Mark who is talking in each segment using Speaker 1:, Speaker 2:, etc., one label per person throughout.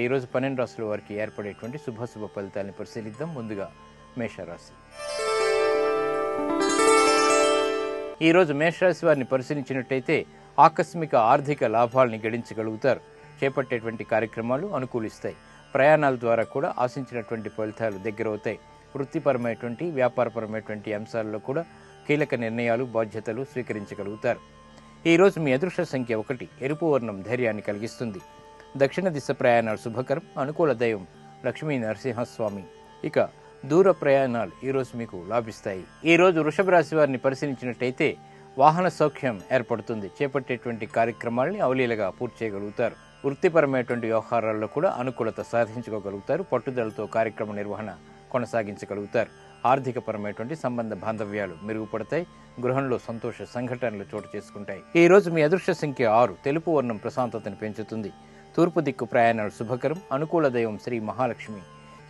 Speaker 1: ఈరోజు 12 రాశుల వారికి ఏర్పడేటువంటి శుభాశుభ ఫలితాలను పరిశీలిద్దాం. ముందుగా మేషరాశి. ఈరోజు మేషరాశి వారిని పరిశీలించినట్టయితే ఆకస్మిక ఆర్థిక లాభాలని గడించగలుగుతారు. చేపట్టేటువంటి కార్యక్రమాలు అనుకూలిస్తాయి. ప్రయాణాల ద్వారా కూడా ఆశించినటువంటి ఫలితాలు దగ్గరవుతాయి. వృత్తిపరమైనటువంటి వ్యాపారపరమైనటువంటి అంశాల్లో కూడా కీలక నిర్ణయాలు బాధ్యతలు స్వీకరించగలుగుతారు. ఈరోజు మీ అదృష్ట సంఖ్య 1. ఎరుపు వర్ణం ధైర్యాన్ని కలిగిస్తుంది. దక్షిణ దిశ ప్రయాణాలు శుభకరం. అనుకూల దైవం లక్ష్మీ నరసింహస్వామి. ఇక దూర ప్రయాణాలు ఈరోజు మీకు లాభిస్తాయి. ఈరోజు వృషభ రాశి వారిని పరిశీలించినట్టయితే వాహన సౌఖ్యం ఏర్పడుతుంది. చేపట్టేటువంటి కార్యక్రమాలని అవలీలగా పూర్తి చేయగలుగుతారు. వృత్తిపరమైనటువంటి వ్యవహారాల్లో కూడా అనుకూలత సాధించుకోగలుగుతారు. పట్టుదలతో కార్యక్రమ నిర్వహణ కొనసాగించగలుగుతారు. ఆర్థికపరమైనటువంటి సంబంధ బాంధవ్యాలు మెరుగుపడతాయి. గృహంలో సంతోష సంఘటనలు చోటు చేసుకుంటాయి. ఈ రోజు మీ అదృష్ట సంఖ్య 6. తెలుపు వర్ణం ప్రశాంతతను పెంచుతుంది. తూర్పు దిక్కు ప్రయాణాలు శుభకరం. అనుకూల దైవం శ్రీ మహాలక్ష్మి.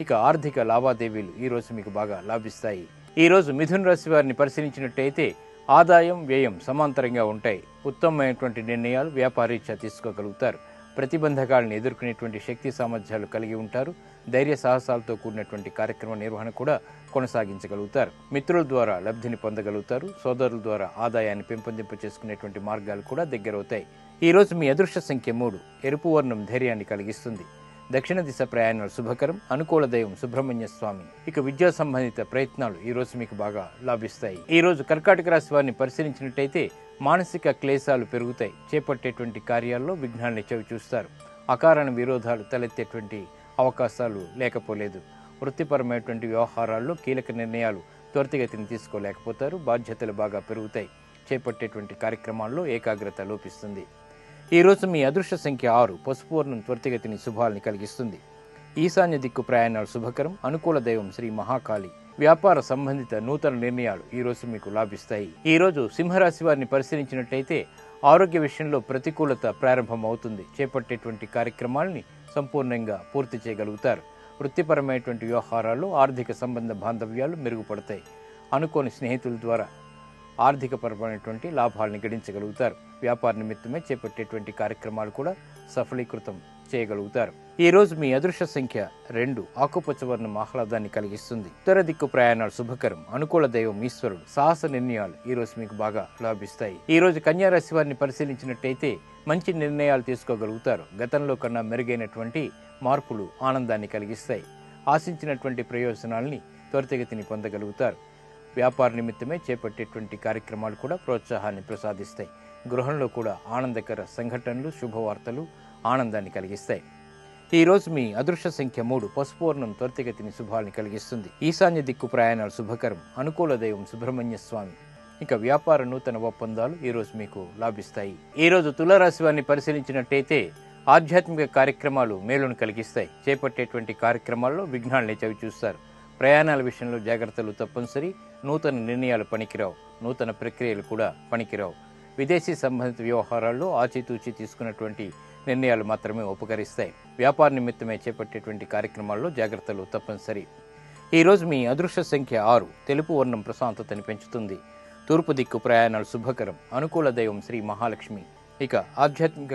Speaker 1: ఇక ఆర్థిక లావాదేవీలు ఈ రోజు మీకు బాగా లాభిస్తాయి. ఈ రోజు మిథున రాశి వారిని పరిశీలించినట్టయితే ఆదాయం వ్యయం సమాంతరంగా ఉంటాయి. ఉత్తమమైనటువంటి నిర్ణయాలు వ్యాపారీత్యా తీసుకోగలుగుతారు. ప్రతిబంధకాలను ఎదుర్కొనేటువంటి శక్తి సామర్థ్యాలు కలిగి ఉంటారు. ధైర్య సాహసాలతో కూడినటువంటి కార్యక్రమ నిర్వహణ కూడా కొనసాగించగలుగుతారు. మిత్రుల ద్వారా లబ్ధిని పొందగలుగుతారు. సోదరుల ద్వారా ఆదాయాన్ని పెంపొందింప చేసుకునేటువంటి మార్గాలు కూడా దగ్గరవుతాయి. ఈ రోజు మీ అదృష్ట సంఖ్య 3. ఎరుపు వర్ణం ధైర్యాన్ని కలిగిస్తుంది. దక్షిణ దిశ ప్రయాణాలు శుభకరం. అనుకూల దైవం సుబ్రహ్మణ్య స్వామి. ఇక విద్యా సంబంధిత ప్రయత్నాలు ఈ రోజు మీకు బాగా లాభిస్తాయి. ఈ రోజు కర్కాటక రాశి వారిని పరిశీలించినట్టయితే మానసిక క్లేశాలు పెరుగుతాయి. చేపట్టేటువంటి కార్యాల్లో విఘ్నాల్ని చవి చూస్తారు. అకారణ విరోధాలు తలెత్తేటువంటి అవకాశాలు లేకపోలేదు. వృత్తిపరమైనటువంటి వ్యవహారాల్లో కీలక నిర్ణయాలు త్వరితగతిని తీసుకోలేకపోతారు. బాధ్యతలు బాగా పెరుగుతాయి. చేపట్టేటువంటి కార్యక్రమాల్లో ఏకాగ్రత లోపిస్తుంది. ఈ రోజు మీ అదృష్ట సంఖ్య 6. పసుపు వర్ణం త్వరితగతిని శుభాల్ని కలిగిస్తుంది. ఈశాన్య దిక్కు ప్రయాణాలు శుభకరం. అనుకూల దైవం శ్రీ మహాకాళి. వ్యాపార సంబంధిత నూతన నిర్ణయాలు ఈ రోజు మీకు లాభిస్తాయి. ఈ రోజు సింహరాశి వారిని పరిశీలించినట్టయితే ఆరోగ్య విషయంలో ప్రతికూలత ప్రారంభమవుతుంది. చేపట్టేటువంటి కార్యక్రమాలని సంపూర్ణంగా పూర్తి చేయగలుగుతారు. వృత్తిపరమైనటువంటి వ్యవహారాల్లో ఆర్థిక సంబంధ బాంధవ్యాలు మెరుగుపడతాయి. అనుకోని స్నేహితుల ద్వారా ఆర్థికపరమైనటువంటి లాభాలను గడించగలుగుతారు. వ్యాపార నిమిత్తమే చేపట్టేటువంటి కార్యక్రమాలు కూడా సఫలీకృతం చేయగలుగుతారు. ఈ రోజు మీ అదృష్ట సంఖ్య 2. ఆకుపచ్చ వర్ణం ఆహ్లాదాన్ని కలిగిస్తుంది. ఉత్తర దిక్కు ప్రయాణాలు శుభకరం. అనుకూల దైవం ఈశ్వరుడు. సాహస నిర్ణయాలు ఈ రోజు మీకు బాగా లాభిస్తాయి. ఈ రోజు కన్యా రాశి వారిని పరిశీలించినట్టయితే మంచి నిర్ణయాలు తీసుకోగలుగుతారు. గతంలో కన్నా మెరుగైనటువంటి మార్పులు ఆనందాన్ని కలిగిస్తాయి. ఆశించినటువంటి ప్రయోజనాల్ని త్వరితగతిని పొందగలుగుతారు. వ్యాపార నిమిత్తమే చేపట్టేటువంటి కార్యక్రమాలు కూడా ప్రోత్సాహాన్ని ప్రసాదిస్తాయి. గృహంలో కూడా ఆనందకర సంఘటనలు శుభవార్తలు ఆనందాన్ని కలిగిస్తాయి. ఈ రోజు మీ అదృష్ట సంఖ్య 3. పసుపు వర్ణం త్వరితగతిని శుభాల్ని కలిగిస్తుంది. ఈశాన్య దిక్కు ప్రయాణాలు శుభకరం. అనుకూల దైవం సుబ్రహ్మణ్య స్వామి. ఇక వ్యాపార నూతన ఒప్పందాలు ఈ రోజు మీకు లాభిస్తాయి. ఈ రోజు తులారాశి వారిని పరిశీలించినట్టయితే ఆధ్యాత్మిక కార్యక్రమాలు మేలును కలిగిస్తాయి. చేపట్టేటువంటి కార్యక్రమాల్లో విఘ్నాల్ని చవి చూస్తారు. ప్రయాణాల విషయంలో జాగ్రత్తలు తప్పనిసరి. నూతన నిర్ణయాలు పనికిరావు. నూతన ప్రక్రియలు కూడా పనికిరావు. విదేశీ సంబంధిత వ్యవహారాల్లో ఆచితూచి తీసుకున్నటువంటి నిర్ణయాలు మాత్రమే ఉపకరిస్తాయి. వ్యాపార నిమిత్తమే చేపట్టేటువంటి కార్యక్రమాల్లో జాగ్రత్తలు తప్పనిసరి. ఈ రోజు మీ అదృష్ట సంఖ్య 6. తెలుపు వర్ణం ప్రశాంతతని పెంచుతుంది. తూర్పు దిక్కు ప్రయాణాలు శుభకరం. అనుకూల దైవం శ్రీ మహాలక్ష్మి. ఇక ఆధ్యాత్మిక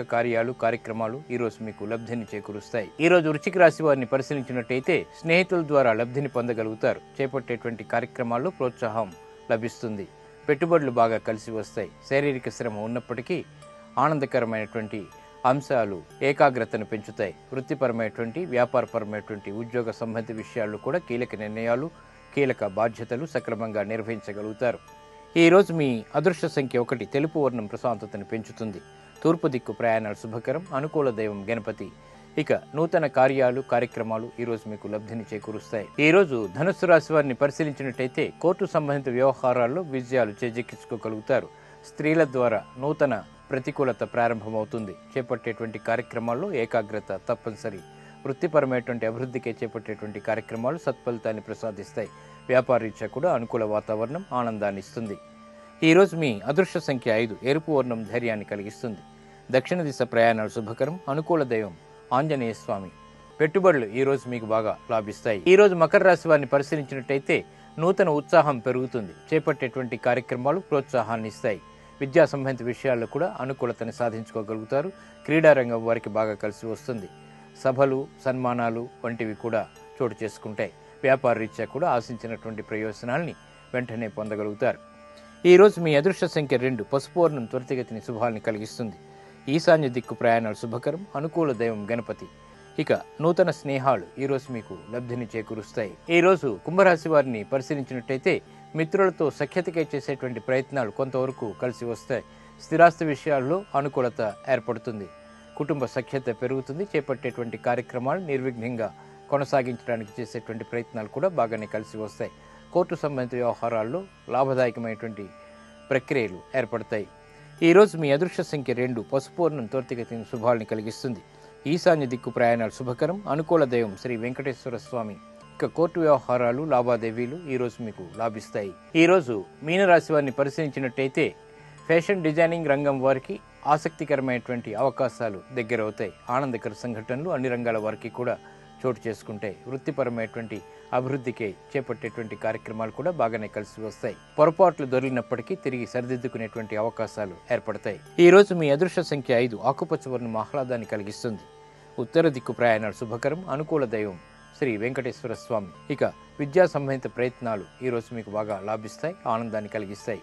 Speaker 1: కార్యక్రమాలు ఈ రోజు మీకు లబ్ధిని చేకూరుస్తాయి. ఈ రోజు వృశ్చిక రాశి వారిని పరిశీలించినట్టయితే స్నేహితుల ద్వారా లబ్ధిని పొందగలుగుతారు. చేపట్టేటువంటి కార్యక్రమాల్లో ప్రోత్సాహం లభిస్తుంది. పెట్టుబడులు బాగా కలిసి వస్తాయి. శారీరక శ్రమ ఉన్నప్పటికీ ఆనందకరమైనటువంటి అంశాలు ఏకాగ్రతను పెంచుతాయి. వృత్తిపరమైనటువంటి వ్యాపారపరమైనటువంటి ఉద్యోగ సంబంధిత విషయాల్లో కూడా కీలక నిర్ణయాలు కీలక బాధ్యతలు సక్రమంగా నిర్వహించగలుగుతారు. ఈ రోజు మీ అదృష్ట సంఖ్య 1. తెలుపు వర్ణం ప్రశాంతతను పెంచుతుంది. తూర్పు దిక్కు ప్రయాణాలు శుభకరం. అనుకూల దైవం గణపతి. ఇక నూతన కార్యక్రమాలు ఈ రోజు మీకు లబ్ధిని చేకూరుస్తాయి. ఈ రోజు ధనుస్సు రాశి వారిని పరిశీలించినట్టయితే కోర్టు సంబంధిత వ్యవహారాల్లో విజయాలు చేజిక్కించుకోగలుగుతారు. స్త్రీల ద్వారా నూతన ప్రతికూలత ప్రారంభమవుతుంది. చేపట్టేటువంటి కార్యక్రమాల్లో ఏకాగ్రత తప్పనిసరి. వృత్తిపరమైనటువంటి అభివృద్ధికే చేపట్టేటువంటి కార్యక్రమాలు సత్ఫలితాన్ని ప్రసాదిస్తాయి. వ్యాపారీత్యా కూడా అనుకూల వాతావరణం ఆనందాన్ని ఇస్తుంది. ఈ రోజు మీ అదృష్ట సంఖ్య 5. ఎరుపు వర్ణం ధైర్యాన్ని కలిగిస్తుంది. దక్షిణ దిశ ప్రయాణాలు శుభకరం. అనుకూల దైవం ఆంజనేయ స్వామి. పెట్టుబడులు ఈ రోజు మీకు బాగా లాభిస్తాయి. ఈ రోజు మకర రాశి వారిని పరిశీలించినట్టయితే నూతన ఉత్సాహం పెరుగుతుంది. చేపట్టేటువంటి కార్యక్రమాలు ప్రోత్సాహాన్ని ఇస్తాయి. విద్యా సంబంధిత విషయాల్లో కూడా అనుకూలతను సాధించుకోగలుగుతారు. క్రీడారంగం వారికి బాగా కలిసి వస్తుంది. సభలు, సన్మానాలు వంటివి కూడా చోటు చేసుకుంటాయి. వ్యాపార రీత్యా కూడా ఆశించినటువంటి ప్రయోజనాల్ని వెంటనే పొందగలుగుతారు. ఈరోజు మీ అదృష్ట సంఖ్య 2. పసుపు వర్ణం త్వరితగతిని శుభాల్ని కలిగిస్తుంది. ఈశాన్య దిక్కు ప్రయాణాలు శుభకరం. అనుకూల దైవం గణపతి. ఇక నూతన స్నేహాలు ఈరోజు మీకు లబ్ధిని చేకూరుస్తాయి. ఈరోజు కుంభరాశి వారిని పరిశీలించినట్టయితే మిత్రులతో సఖ్యతకై చేసేటువంటి ప్రయత్నాలు కొంతవరకు కలిసి వస్తాయి. స్థిరాస్తి విషయాల్లో అనుకూలత ఏర్పడుతుంది. కుటుంబ సఖ్యత పెరుగుతుంది. చేపట్టేటువంటి కార్యక్రమాలు నిర్విఘ్నంగా కొనసాగించడానికి చేసేటువంటి ప్రయత్నాలు కూడా బాగానే కలిసి వస్తాయి. కోర్టు సంబంధిత వ్యవహారాల్లో లాభదాయకమైనటువంటి ప్రక్రియలు ఏర్పడతాయి. ఈరోజు మీ అదృష్ట సంఖ్య 2. పసుపు వర్ణం త్వరితగతిని శుభాల్ని కలిగిస్తుంది. ఈశాన్య దిక్కు ప్రయాణాలు శుభకరం. అనుకూల దైవం శ్రీ వెంకటేశ్వర స్వామి. ఇక కోర్టు వ్యవహారాలు, లావాదేవీలు ఈరోజు మీకు లాభిస్తాయి. ఈరోజు మీనరాశి వారిని పరిశీలించినట్టయితే ఫ్యాషన్ డిజైనింగ్ రంగం వారికి ఆసక్తికరమైనటువంటి అవకాశాలు దగ్గరవుతాయి. ఆనందకర సంఘటనలు అన్ని రంగాల వారికి కూడా చోటు చేసుకుంటాయి. వృత్తిపరమైనటువంటి అభివృద్ధికి చేపట్టేటువంటి కార్యక్రమాలు కూడా బాగానే కలిసి వస్తాయి. పొరపాట్లు దొరికినప్పటికీ తిరిగి సరిదిద్దుకునేటువంటి అవకాశాలు ఏర్పడతాయి. ఈరోజు మీ అదృష్ట సంఖ్య 5. ఆకుపచ్చ వర్ణం ఆహ్లాదాన్ని కలిగిస్తుంది. ఉత్తర దిక్కు ప్రయాణాలు శుభకరం. అనుకూల దైవం శ్రీ వెంకటేశ్వర స్వామి. ఇక విద్యా సంబంధిత ప్రయత్నాలు ఈరోజు మీకు బాగా లాభిస్తాయి, ఆనందాన్ని కలిగిస్తాయి.